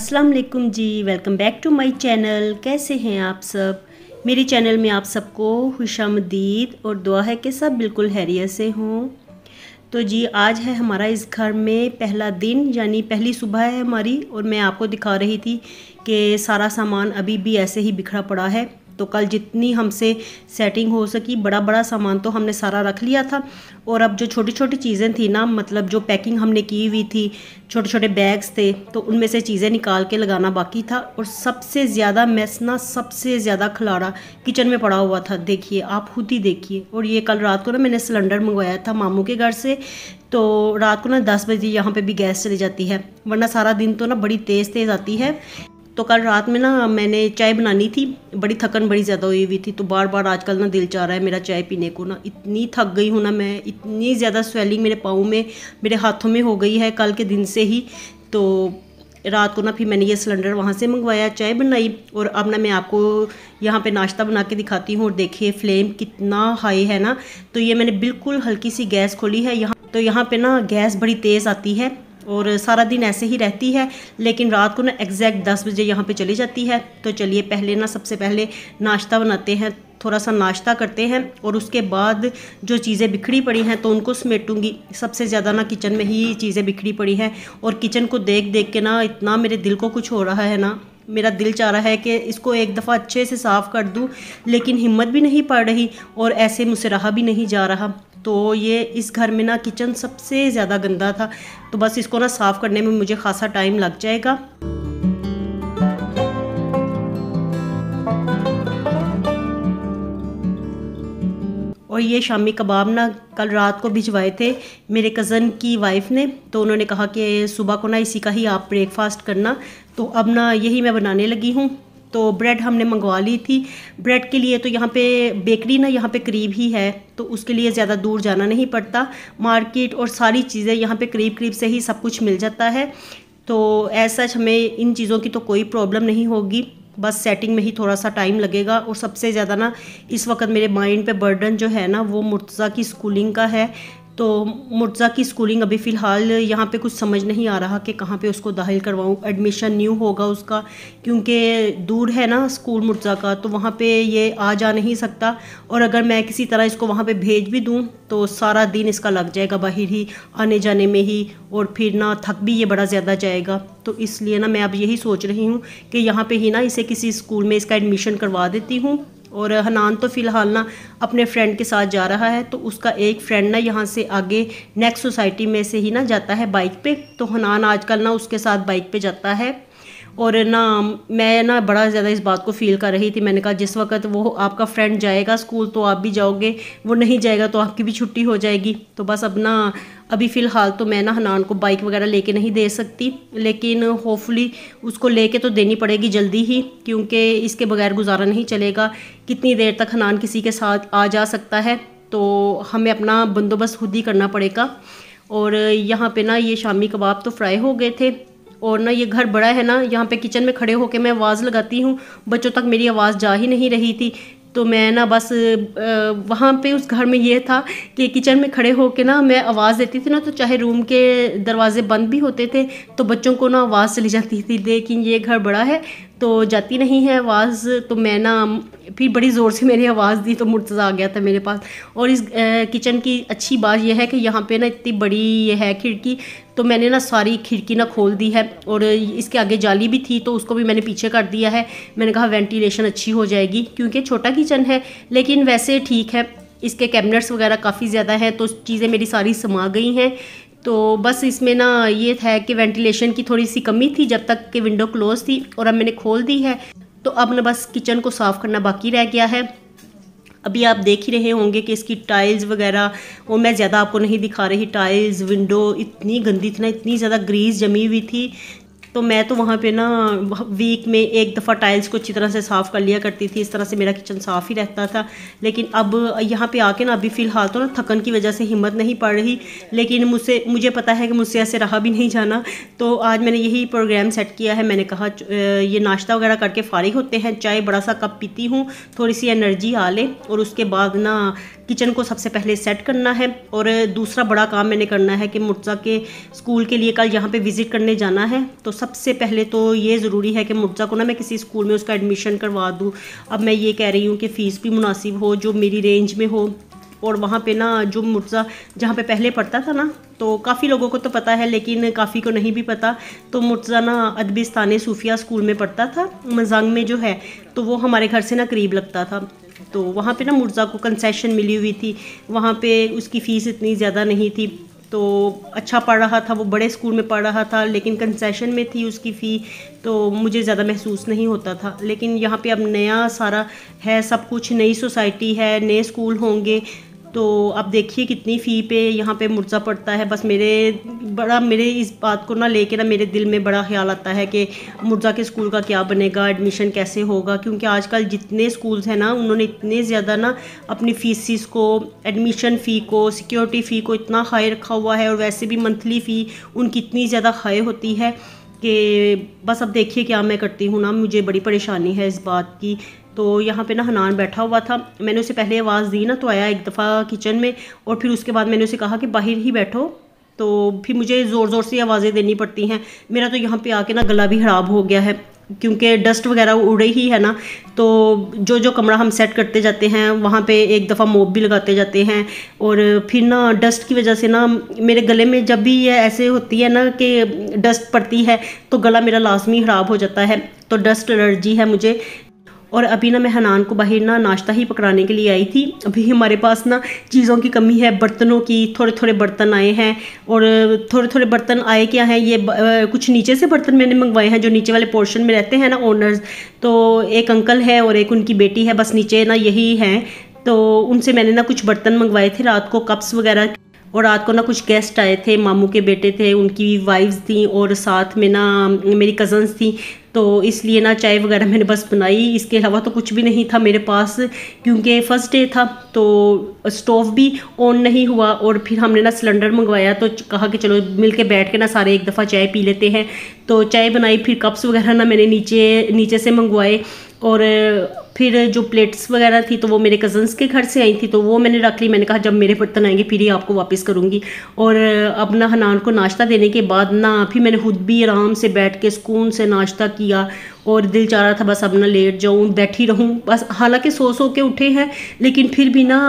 अस्सलाम वालेकुम जी, welcome back to my channel. कैसे हैं आप सब? मेरे चैनल में आप सबको खुशामदीद और दुआ है कि सब बिल्कुल खैरियत से हों। तो जी आज है हमारा इस घर में पहला दिन, यानी पहली सुबह है हमारी। और मैं आपको दिखा रही थी कि सारा सामान अभी भी ऐसे ही बिखरा पड़ा है। तो कल जितनी हमसे सेटिंग हो सकी, बड़ा बड़ा सामान तो हमने सारा रख लिया था। और अब जो छोटी छोटी चीज़ें थी ना, मतलब जो पैकिंग हमने की हुई थी, छोटे छोटे बैग्स थे, तो उनमें से चीज़ें निकाल के लगाना बाकी था। और सबसे ज़्यादा मैस ना, सबसे ज़्यादा खलारा किचन में पड़ा हुआ था। देखिए, आप खुद ही देखिए। और ये कल रात को ना मैंने सिलेंडर मंगवाया था मामू के घर से। तो रात को ना 10 बजे यहाँ पे भी गैस चली जाती है, वरना सारा दिन तो ना बड़ी तेज़ तेज़ आती है। तो कल रात में ना मैंने चाय बनानी थी, बड़ी थकन बड़ी ज़्यादा हुई हुई थी। तो बार बार आजकल ना दिल चाह रहा है मेरा चाय पीने को। ना इतनी थक गई हूँ ना मैं, इतनी ज़्यादा स्वेलिंग मेरे पाँव में, मेरे हाथों में हो गई है कल के दिन से ही। तो रात को ना फिर मैंने ये सिलेंडर वहाँ से मंगवाया, चाय बनाई। और अब ना मैं आपको यहाँ पे नाश्ता बना के दिखाती हूँ। और देखिए फ्लेम कितना हाई है ना। तो ये मैंने बिल्कुल हल्की सी गैस खोली है यहाँ। तो यहाँ पे ना गैस बड़ी तेज़ आती है और सारा दिन ऐसे ही रहती है, लेकिन रात को ना एग्जैक्ट 10 बजे यहाँ पे चली जाती है। तो चलिए पहले ना सबसे पहले नाश्ता बनाते हैं, थोड़ा सा नाश्ता करते हैं। और उसके बाद जो चीज़ें बिखरी पड़ी हैं तो उनको समेटूंगी। सबसे ज़्यादा ना किचन में ही चीज़ें बिखरी पड़ी हैं। और किचन को देख देख के ना इतना मेरे दिल को कुछ हो रहा है ना, मेरा दिल चाह रहा है कि इसको एक दफ़ा अच्छे से साफ़ कर दूं, लेकिन हिम्मत भी नहीं पड़ रही और ऐसे मुझसे रहा भी नहीं जा रहा। तो ये इस घर में ना किचन सबसे ज़्यादा गंदा था। तो बस इसको ना साफ़ करने में मुझे खासा टाइम लग जाएगा। और ये शामी कबाब ना कल रात को भिजवाए थे मेरे कज़न की वाइफ ने। तो उन्होंने कहा कि सुबह को ना इसी का ही आप ब्रेकफास्ट करना। तो अब ना यही मैं बनाने लगी हूँ। तो ब्रेड हमने मंगवा ली थी। ब्रेड के लिए तो यहाँ पे बेकरी ना यहाँ पे करीब ही है, तो उसके लिए ज़्यादा दूर जाना नहीं पड़ता। मार्केट और सारी चीज़ें यहाँ पे करीब करीब से ही सब कुछ मिल जाता है। तो ऐसा हमें इन चीज़ों की तो कोई प्रॉब्लम नहीं होगी, बस सेटिंग में ही थोड़ा सा टाइम लगेगा। और सबसे ज़्यादा ना इस वक्त मेरे माइंड पे बर्डन जो है ना, वो मुर्तज़ा की स्कूलिंग का है। तो मुर्तज़ा की स्कूलिंग अभी फ़िलहाल यहाँ पे कुछ समझ नहीं आ रहा कि कहाँ पे उसको दाखिल करवाऊँ। एडमिशन न्यू होगा उसका, क्योंकि दूर है ना स्कूल मुर्तज़ा का, तो वहाँ पे ये आ जा नहीं सकता। और अगर मैं किसी तरह इसको वहाँ पे भेज भी दूँ तो सारा दिन इसका लग जाएगा बाहर ही आने जाने में ही, और फिर ना थक भी ये बड़ा ज़्यादा जाएगा। तो इसलिए ना मैं अब यही सोच रही हूँ कि यहाँ पे ही ना इसे किसी स्कूल में इसका एडमिशन करवा देती हूँ। और हनान तो फ़िलहाल ना अपने फ्रेंड के साथ जा रहा है। तो उसका एक फ्रेंड ना यहाँ से आगे नेक्स्ट सोसाइटी में से ही ना जाता है बाइक पे। तो हनान आजकल ना उसके साथ बाइक पे जाता है। और ना मैं ना बड़ा ज़्यादा इस बात को फ़ील कर रही थी। मैंने कहा जिस वक्त वो आपका फ्रेंड जाएगा स्कूल तो आप भी जाओगे, वो नहीं जाएगा तो आपकी भी छुट्टी हो जाएगी। तो बस अब ना अभी फ़िलहाल तो मैं ना हनान को बाइक वगैरह लेके नहीं दे सकती, लेकिन होपफुली उसको लेके तो देनी पड़ेगी जल्दी ही, क्योंकि इसके बगैर गुजारा नहीं चलेगा। कितनी देर तक हनान किसी के साथ आ जा सकता है, तो हमें अपना बंदोबस्त खुद ही करना पड़ेगा। और यहाँ पे ना ये शामी कबाब तो फ्राई हो गए थे। और ना ये घर बड़ा है ना, यहाँ पे किचन में खड़े होके मैं आवाज़ लगाती हूँ, बच्चों तक मेरी आवाज़ जा ही नहीं रही थी। तो मैं ना बस वहाँ पे उस घर में ये था कि किचन में खड़े होके ना मैं आवाज़ देती थी ना, तो चाहे रूम के दरवाजे बंद भी होते थे तो बच्चों को ना आवाज़ चली जाती थी। लेकिन ये घर बड़ा है तो जाती नहीं है आवाज़। तो मैं ना फिर बड़ी ज़ोर से मैंने आवाज़ दी तो मुर्तज़ा आ गया था मेरे पास। और इस किचन की अच्छी बात यह है कि यहाँ पे ना इतनी बड़ी ये है खिड़की, तो मैंने ना सारी खिड़की ना खोल दी है। और इसके आगे जाली भी थी तो उसको भी मैंने पीछे कर दिया है। मैंने कहा वेंटिलेशन अच्छी हो जाएगी, क्योंकि छोटा किचन है लेकिन वैसे ठीक है। इसके कैबिनेट्स वगैरह काफ़ी ज़्यादा हैं, तो चीज़ें मेरी सारी समा गई हैं। तो बस इसमें ना ये था कि वेंटिलेशन की थोड़ी सी कमी थी जब तक कि विंडो क्लोज थी, और अब मैंने खोल दी है। तो अब ना बस किचन को साफ़ करना बाकी रह गया है। अभी आप देख ही रहे होंगे कि इसकी टाइल्स वगैरह, वो मैं ज़्यादा आपको नहीं दिखा रही। टाइल्स, विंडो इतनी गंदी थी ना, इतनी ज़्यादा ग्रीस जमी हुई थी। तो मैं तो वहाँ पे ना वीक में एक दफ़ा टाइल्स को अच्छी तरह से साफ़ कर लिया करती थी। इस तरह से मेरा किचन साफ़ ही रहता था। लेकिन अब यहाँ पे आके ना अभी फ़िलहाल तो ना थकन की वजह से हिम्मत नहीं पड़ रही, लेकिन मुझे पता है कि मुझसे ऐसे रहा भी नहीं जाना। तो आज मैंने यही प्रोग्राम सेट किया है। मैंने कहा ये नाश्ता वगैरह करके फ़ारिग होते हैं, चाय बड़ा सा कप पीती हूँ, थोड़ी सी एनर्जी आ ले, और उसके बाद ना किचन को सबसे पहले सेट करना है। और दूसरा बड़ा काम मैंने करना है कि मुर्तज़ा के स्कूल के लिए कल यहाँ पे विज़िट करने जाना है। तो सबसे पहले तो ये ज़रूरी है कि मुर्तज़ा को ना मैं किसी स्कूल में उसका एडमिशन करवा दूँ। अब मैं ये कह रही हूँ कि फ़ीस भी मुनासिब हो, जो मेरी रेंज में हो। और वहाँ पे ना जो मुर्तज़ा जहाँ पे पहले पढ़ता था ना, तो काफ़ी लोगों को तो पता है लेकिन काफ़ी को नहीं भी पता। तो मुर्तज़ा ना अदबिस्तान सूफिया स्कूल में पढ़ता था, मजांग में जो है, तो वो हमारे घर से ना करीब लगता था। तो वहाँ पे ना मुर्तज़ा को कंसेशन मिली हुई थी, वहाँ पे उसकी फ़ीस इतनी ज़्यादा नहीं थी, तो अच्छा पढ़ रहा था। वो बड़े स्कूल में पढ़ रहा था लेकिन कंसेशन में थी उसकी फ़ी, तो मुझे ज़्यादा महसूस नहीं होता था। लेकिन यहाँ पे अब नया सारा है, सब कुछ नई सोसाइटी है, नए स्कूल होंगे, तो अब देखिए कितनी फ़ी पे यहाँ पे मुर्तज़ा पढ़ता है। बस मेरे इस बात को ना लेके ना मेरे दिल में बड़ा ख्याल आता है कि मुर्तज़ा के स्कूल का क्या बनेगा, एडमिशन कैसे होगा। क्योंकि आजकल जितने स्कूल्स हैं ना, उन्होंने इतने ज़्यादा ना अपनी फ़ीसिस को, एडमिशन फ़ी को, सिक्योरिटी फ़ी को इतना हाई रखा हुआ है। और वैसे भी मंथली फ़ी उनकी इतनी ज़्यादा हाई होती है कि बस अब देखिए क्या मैं करती हूँ ना, मुझे बड़ी परेशानी है इस बात की। तो यहाँ पे ना हनान बैठा हुआ था, मैंने उसे पहले आवाज़ दी ना तो आया एक दफ़ा किचन में, और फिर उसके बाद मैंने उसे कहा कि बाहर ही बैठो। तो फिर मुझे ज़ोर ज़ोर से आवाज़ें देनी पड़ती हैं। मेरा तो यहाँ पे आके ना गला भी ख़राब हो गया है क्योंकि डस्ट वगैरह उड़ ही है ना। तो जो कमरा हम सेट करते जाते हैं वहाँ पे एक दफ़ा मोप भी लगाते जाते हैं, और फिर ना डस्ट की वजह से ना मेरे गले में जब भी ये ऐसे होती है ना कि डस्ट पड़ती है तो गला मेरा लाजमी ख़राब हो जाता है। तो डस्ट एलर्जी है मुझे। और अभी ना मैं हनान को बाहर ना नाश्ता ही पकड़ाने के लिए आई थी। अभी हमारे पास ना चीज़ों की कमी है, बर्तनों की। थोड़े थोड़े बर्तन आए हैं, और थोड़े थोड़े बर्तन आए क्या हैं, ये कुछ नीचे से बर्तन मैंने मंगवाए हैं, जो नीचे वाले पोर्शन में रहते हैं ना ओनर्स। तो एक अंकल है और एक उनकी बेटी है, बस नीचे ना यही हैं। तो उनसे मैंने ना कुछ बर्तन मंगवाए थे रात को, कप्स वगैरह। और रात को ना कुछ गेस्ट आए थे, मामू के बेटे थे, उनकी वाइफ्स थी, और साथ में ना मेरी कज़न्स थी। तो इसलिए ना चाय वगैरह मैंने बस बनाई, इसके अलावा तो कुछ भी नहीं था मेरे पास। क्योंकि फ़र्स्ट डे था तो स्टोव भी ऑन नहीं हुआ। और फिर हमने ना सिलेंडर मंगवाया, तो कहा कि चलो मिल के बैठ के ना सारे एक दफ़ा चाय पी लेते हैं। तो चाय बनाई, फिर कप्स वगैरह ना मैंने नीचे से मंगवाए। और फिर जो प्लेट्स वगैरह थी तो वो मेरे कज़न्स के घर से आई थी, तो वो मैंने रख ली। मैंने कहा जब मेरे बर्तन आएंगे फिर ही आपको वापस करूँगी। और अब ना हनान को नाश्ता देने के बाद ना फिर मैंने खुद भी आराम से बैठ के सुकून से नाश्ता किया। और दिल चाह रहा था बस अब ना लेट जाऊँ, बैठी रहूँ बस। हालांकि सो के उठे हैं लेकिन फिर भी ना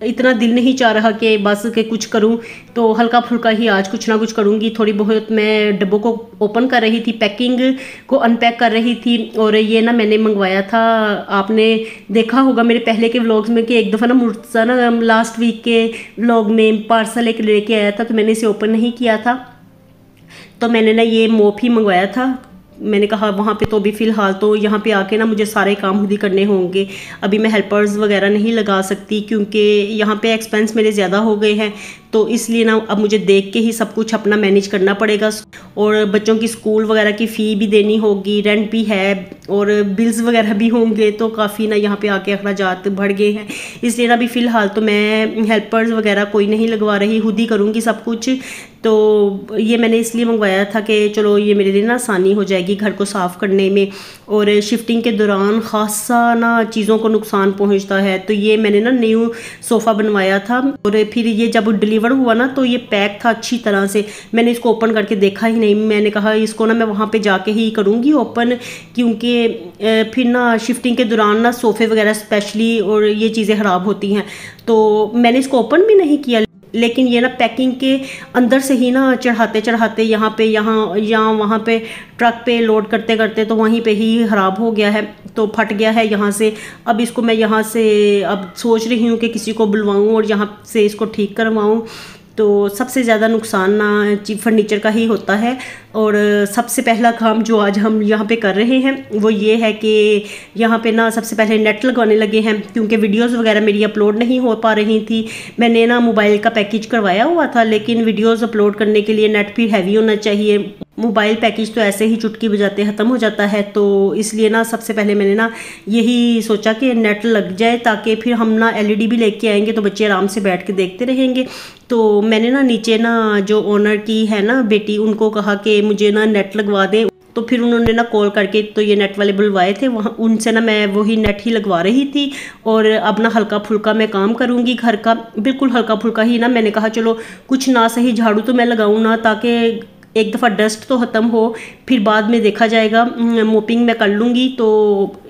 इतना दिल नहीं चाह रहा कि बस के कुछ करूँ। तो हल्का फुल्का ही आज कुछ ना कुछ करूँगी। थोड़ी बहुत मैं डब्बों को ओपन कर रही थी, पैकिंग को अनपैक कर रही थी। और ये ना मैंने मंगवाया था, आपने देखा होगा मेरे पहले के व्लॉग्स में कि एक दफ़ा ना मुर्तज़ा ना लास्ट वीक के व्लॉग में पार्सल एक लेके आया था, तो मैंने इसे ओपन नहीं किया था। तो मैंने ना ये मोप ही मंगवाया था। मैंने कहा वहाँ पे तो अभी फ़िलहाल तो यहाँ पे आके ना मुझे सारे काम खुद ही करने होंगे। अभी मैं हेल्पर्स वगैरह नहीं लगा सकती क्योंकि यहाँ पे एक्सपेंस मेरे ज़्यादा हो गए हैं। तो इसलिए ना अब मुझे देख के ही सब कुछ अपना मैनेज करना पड़ेगा। और बच्चों की स्कूल वगैरह की फ़ी भी देनी होगी, रेंट भी है, और बिल्स वगैरह भी होंगे। तो काफ़ी ना यहाँ पे आके अखराजात बढ़ गए हैं। इसलिए ना अभी फ़िलहाल तो मैं हेल्पर्स वगैरह कोई नहीं लगवा रही, खुद ही करूँगी सब कुछ। तो ये मैंने इसलिए मंगवाया था कि चलो ये मेरे लिए ना आसानी हो जाएगी घर को साफ़ करने में। और शिफ्टिंग के दौरान ख़ासा ना चीज़ों को नुकसान पहुंचता है। तो ये मैंने ना न्यू सोफ़ा बनवाया था, और फिर ये जब डिलीवर हुआ ना तो ये पैक था अच्छी तरह से। मैंने इसको ओपन करके देखा ही नहीं, मैंने कहा इसको ना मैं वहाँ पे जाके ही करूँगी ओपन। क्योंकि फिर ना शिफ्टिंग के दौरान ना सोफ़े वगैरह स्पेशली और ये चीज़ें ख़राब होती हैं। तो मैंने इसको ओपन भी नहीं किया, लेकिन ये ना पैकिंग के अंदर से ही ना चढ़ाते यहाँ वहाँ पे ट्रक पे लोड करते करते तो वहीं पे ही ख़राब हो गया है। तो फट गया है यहाँ से। अब इसको मैं यहाँ से अब सोच रही हूँ कि किसी को बुलवाऊँ और यहाँ से इसको ठीक करवाऊँ। तो सबसे ज़्यादा नुकसान ना फर्नीचर का ही होता है। और सबसे पहला काम जो आज हम यहाँ पे कर रहे हैं वो ये है कि यहाँ पे ना सबसे पहले नेट लगवाने लगे हैं, क्योंकि वीडियोस वगैरह मेरी अपलोड नहीं हो पा रही थी। मैंने ना मोबाइल का पैकेज करवाया हुआ था, लेकिन वीडियोस अपलोड करने के लिए नेट भी हैवी होना चाहिए। मोबाइल पैकेज तो ऐसे ही चुटकी बजाते ख़त्म हो जाता है। तो इसलिए ना सबसे पहले मैंने ना यही सोचा कि नेट लग जाए, ताकि फिर हम ना एलईडी भी लेके आएंगे तो बच्चे आराम से बैठ के देखते रहेंगे। तो मैंने ना नीचे ना जो ओनर की है ना बेटी, उनको कहा कि मुझे ना नेट लगवा दें। तो फिर उन्होंने ना कॉल करके तो ये नेट वाले बुलवाए थे, वहाँ उनसे ना मैं वही नेट ही लगवा रही थी। और अब ना हल्का फुल्का मैं काम करूँगी घर का, बिल्कुल हल्का फुल्का ही ना। मैंने कहा चलो कुछ ना सही झाड़ू तो मैं लगाऊँ ना, ताकि एक दफ़ा डस्ट तो ख़त्म हो, फिर बाद में देखा जाएगा। मोपिंग मैं कर लूँगी। तो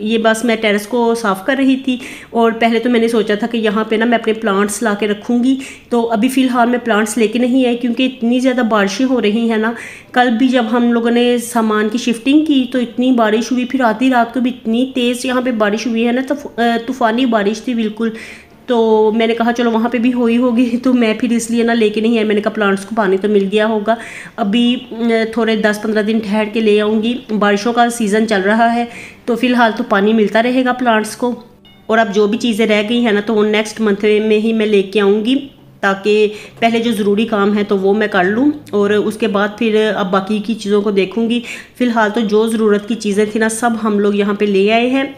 ये बस मैं टेरेस को साफ़ कर रही थी। और पहले तो मैंने सोचा था कि यहाँ पे ना मैं अपने प्लांट्स ला के रखूँगी, तो अभी फ़िलहाल मैं प्लांट्स लेके नहीं आई, क्योंकि इतनी ज़्यादा बारिशें हो रही हैं ना। कल भी जब हम लोगों ने सामान की शिफ्टिंग की तो इतनी बारिश हुई, फिर आधी रात को भी इतनी तेज़ यहाँ पर बारिश हुई है ना, तो तूफ़ानी बारिश थी बिल्कुल। तो मैंने कहा चलो वहाँ पे भी हुई होगी, तो मैं फिर इसलिए ना लेके नहीं आई। मैंने कहा प्लांट्स को पानी तो मिल गया होगा, अभी थोड़े 10-15 दिन ठहर के ले आऊँगी। बारिशों का सीज़न चल रहा है, तो फ़िलहाल तो पानी मिलता रहेगा प्लांट्स को। और अब जो भी चीज़ें रह गई हैं ना, तो वो नेक्स्ट मंथ में ही मैं लेके आऊँगी, ताकि पहले जो ज़रूरी काम है तो वो मैं कर लूँ, और उसके बाद फिर अब बाकी की चीज़ों को देखूँगी। फ़िलहाल तो जो ज़रूरत की चीज़ें थी ना, सब हम लोग यहाँ पर ले आए हैं।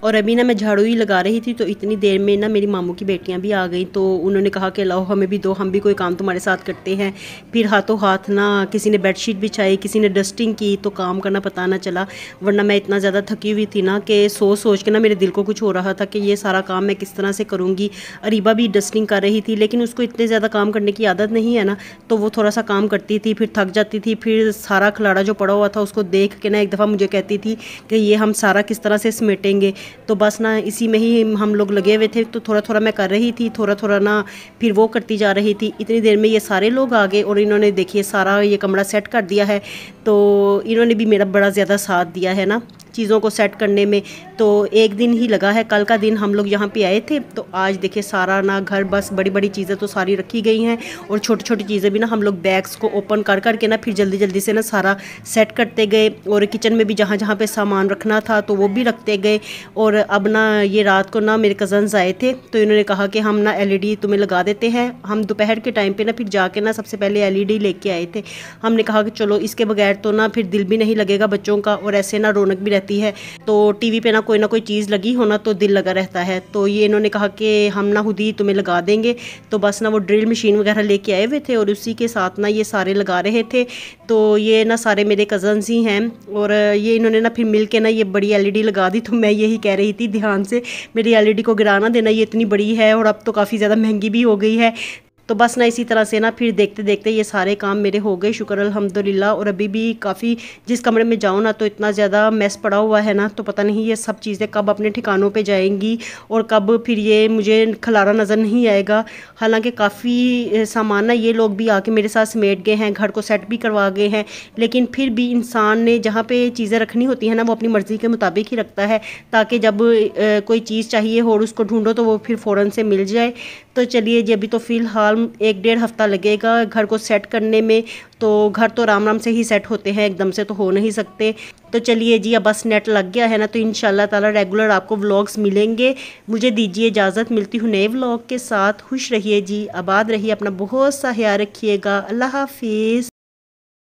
और अभी ना मैं झाड़ू ही लगा रही थी, तो इतनी देर में ना मेरी मामू की बेटियां भी आ गई। तो उन्होंने कहा कि लाओ हमें भी दो, हम भी कोई काम तुम्हारे साथ करते हैं। फिर हाथों हाथ ना किसी ने बेडशीट बिछाई, किसी ने डस्टिंग की, तो काम करना पता ना चला। वरना मैं इतना ज़्यादा थकी हुई थी ना कि सोच के ना मेरे दिल को कुछ हो रहा था कि ये सारा काम मैं किस तरह से करूँगी। अरीबा भी डस्टिंग कर रही थी, लेकिन उसको इतने ज़्यादा काम करने की आदत नहीं है ना, तो वो थोड़ा सा काम करती थी, फिर थक जाती थी। फिर सारा खलाड़ा जो पड़ा हुआ था उसको देख के ना एक दफ़ा मुझे कहती थी कि ये हम सारा किस तरह से समेटेंगे। तो बस ना इसी में ही हम लोग लगे हुए थे। तो थोड़ा थोड़ा मैं कर रही थी, थोड़ा थोड़ा ना फिर वो करती जा रही थी। इतनी देर में ये सारे लोग आ गए और इन्होंने देखिए सारा ये कमरा सेट कर दिया है। तो इन्होंने भी मेरा बड़ा ज़्यादा साथ दिया है ना चीज़ों को सेट करने में। तो एक दिन ही लगा है, कल का दिन हम लोग यहाँ पे आए थे। तो आज देखिए सारा ना घर, बस बड़ी बड़ी चीज़ें तो सारी रखी गई हैं, और छोटी छोटी चीज़ें भी ना हम लोग बैग्स को ओपन कर करके ना फिर जल्दी जल्दी से ना सारा सेट करते गए। और किचन में भी जहाँ जहाँ पे सामान रखना था तो वो भी रखते गए। और अब ना ये रात को ना मेरे कज़न्स आए थे, तो इन्होंने कहा कि हम ना LED तुम्हें लगा देते हैं। हम दोपहर के टाइम पर ना फिर जाके ना सबसे पहले LED लेके आए थे। हमने कहा कि चलो इसके बगैर तो ना फिर दिल भी नहीं लगेगा बच्चों का, और ऐसे ना रौनक भी है। तो टीवी पे ना कोई चीज़ लगी हो ना तो दिल लगा रहता है। तो ये इन्होंने कहा कि हम ना खुद ही तुम्हें लगा देंगे। तो बस ना वो ड्रिल मशीन वगैरह लेके आए हुए थे, और उसी के साथ ना ये सारे लगा रहे थे। तो ये ना सारे मेरे कज़न्स ही हैं, और ये इन्होंने ना फिर मिल के ना ये बड़ी LED लगा दी। तो मैं यही कह रही थी ध्यान से मेरी LED को गिरा ना देना, ये इतनी बड़ी है और अब तो काफ़ी ज़्यादा महंगी भी हो गई है। तो बस ना इसी तरह से ना फिर देखते देखते ये सारे काम मेरे हो गए, शुक्र अल्हम्दुलिल्लाह। और अभी भी काफ़ी, जिस कमरे में जाऊँ ना तो इतना ज़्यादा मैस पड़ा हुआ है ना, तो पता नहीं ये सब चीज़ें कब अपने ठिकानों पे जाएंगी और कब फिर ये मुझे खलारा नज़र नहीं आएगा। हालांकि काफ़ी सामान ना ये लोग भी आके मेरे साथ समेट गए हैं, घर को सेट भी करवा गए हैं, लेकिन फिर भी इंसान ने जहाँ पे चीज़ें रखनी होती हैं ना वो अपनी मर्ज़ी के मुताबिक ही रखता है, ताकि जब कोई चीज़ चाहिए हो और उसको ढूंढो तो वो फिर फ़ौरन से मिल जाए। तो चलिए जी, अभी तो फ़िलहाल 1-1.5 हफ़्ता लगेगा घर को सेट करने में। तो घर तो राम राम से ही सेट होते हैं, एकदम से तो हो नहीं सकते। तो चलिए जी, अब बस नेट लग गया है ना, तो इंशाल्लाह ताला रेगुलर आपको व्लॉग्स मिलेंगे। मुझे दीजिए इजाज़त, मिलती हूँ नए व्लॉग के साथ। खुश रहिए जी, आबाद रहिए, अपना बहुत सा ख्याल रखिएगा। अल्लाह हाफिज़।